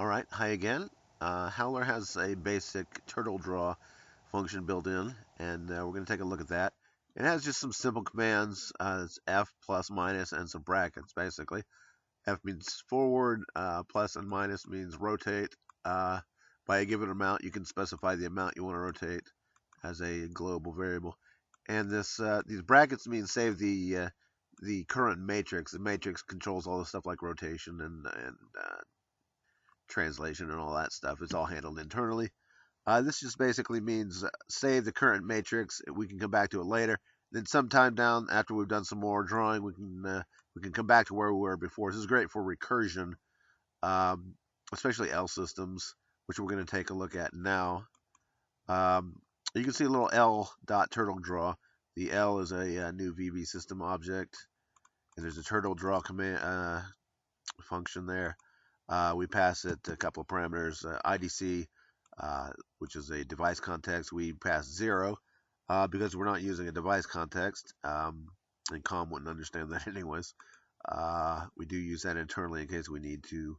All right, hi again. Howler has a basic turtle draw function built in, and we're going to take a look at that. It has just some simple commands. It's F, plus, minus, and some brackets, basically. F means forward, plus and minus means rotate. By a given amount, you can specify the amount you want to rotate as a global variable. And these brackets mean save the current matrix. The matrix controls all the stuff like rotation and translation and all that stuff. It's all handled internally. This just basically means save the current matrix. We can come back to it later. Then sometime down after we've done some more drawing, we can come back to where we were before. This is great for recursion, um, especially L systems, which we're going to take a look at now. Um, you can see a little L dot turtle draw. The L is a new VB system object, and there's a turtle draw command function there. We pass it a couple of parameters. IDC, which is a device context, we pass 0 because we're not using a device context, and COM wouldn't understand that anyways. We do use that internally in case we need to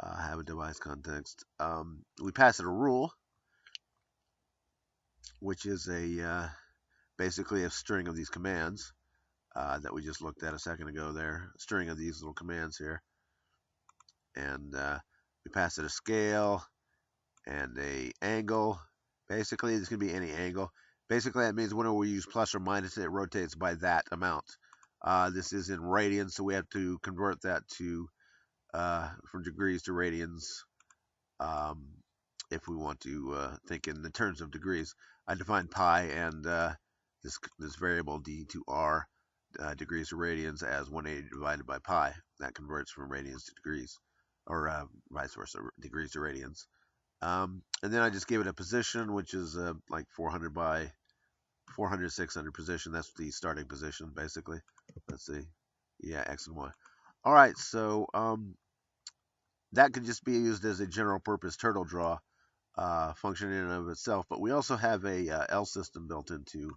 have a device context. We pass it a rule, which is basically a string of these commands that we just looked at a second ago there. A string of these little commands here. And we pass it a scale and a angle. Basically, this can be any angle. Basically, that means whenever we use plus or minus, it rotates by that amount. This is in radians, so we have to convert that to from degrees to radians um, if we want to think in the terms of degrees. I define pi and this variable d2r degrees to radians as 180 divided by pi. That converts from radians to degrees, or vice versa, degrees to radians. And then I just gave it a position, which is like 400 by 400, 600 position. That's the starting position, basically. Let's see. Yeah, X and Y. All right, so that could just be used as a general purpose turtle draw function in and of itself. But we also have a L system built into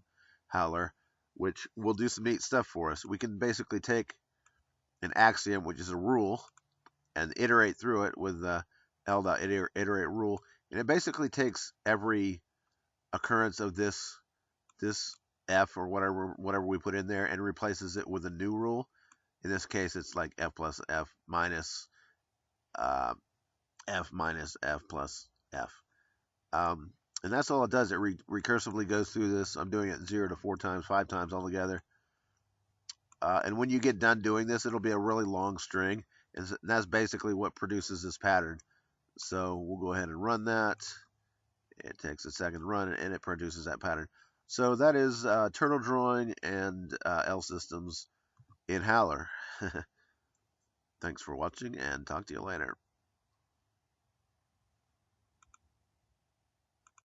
Howler, which will do some neat stuff for us. We can basically take an axiom, which is a rule, and iterate through it with L.iterate rule. And it basically takes every occurrence of this F or whatever we put in there and replaces it with a new rule. In this case, it's like F plus F minus uh, F minus F plus F. And that's all it does. It recursively goes through this. I'm doing it 0 to 4 times, 5 times altogether. And when you get done doing this, it'll be a really long string. And that's basically what produces this pattern. So we'll go ahead and run that. It takes a second to run, and it produces that pattern. So that is turtle drawing and L systems in Howler. Thanks for watching, and talk to you later.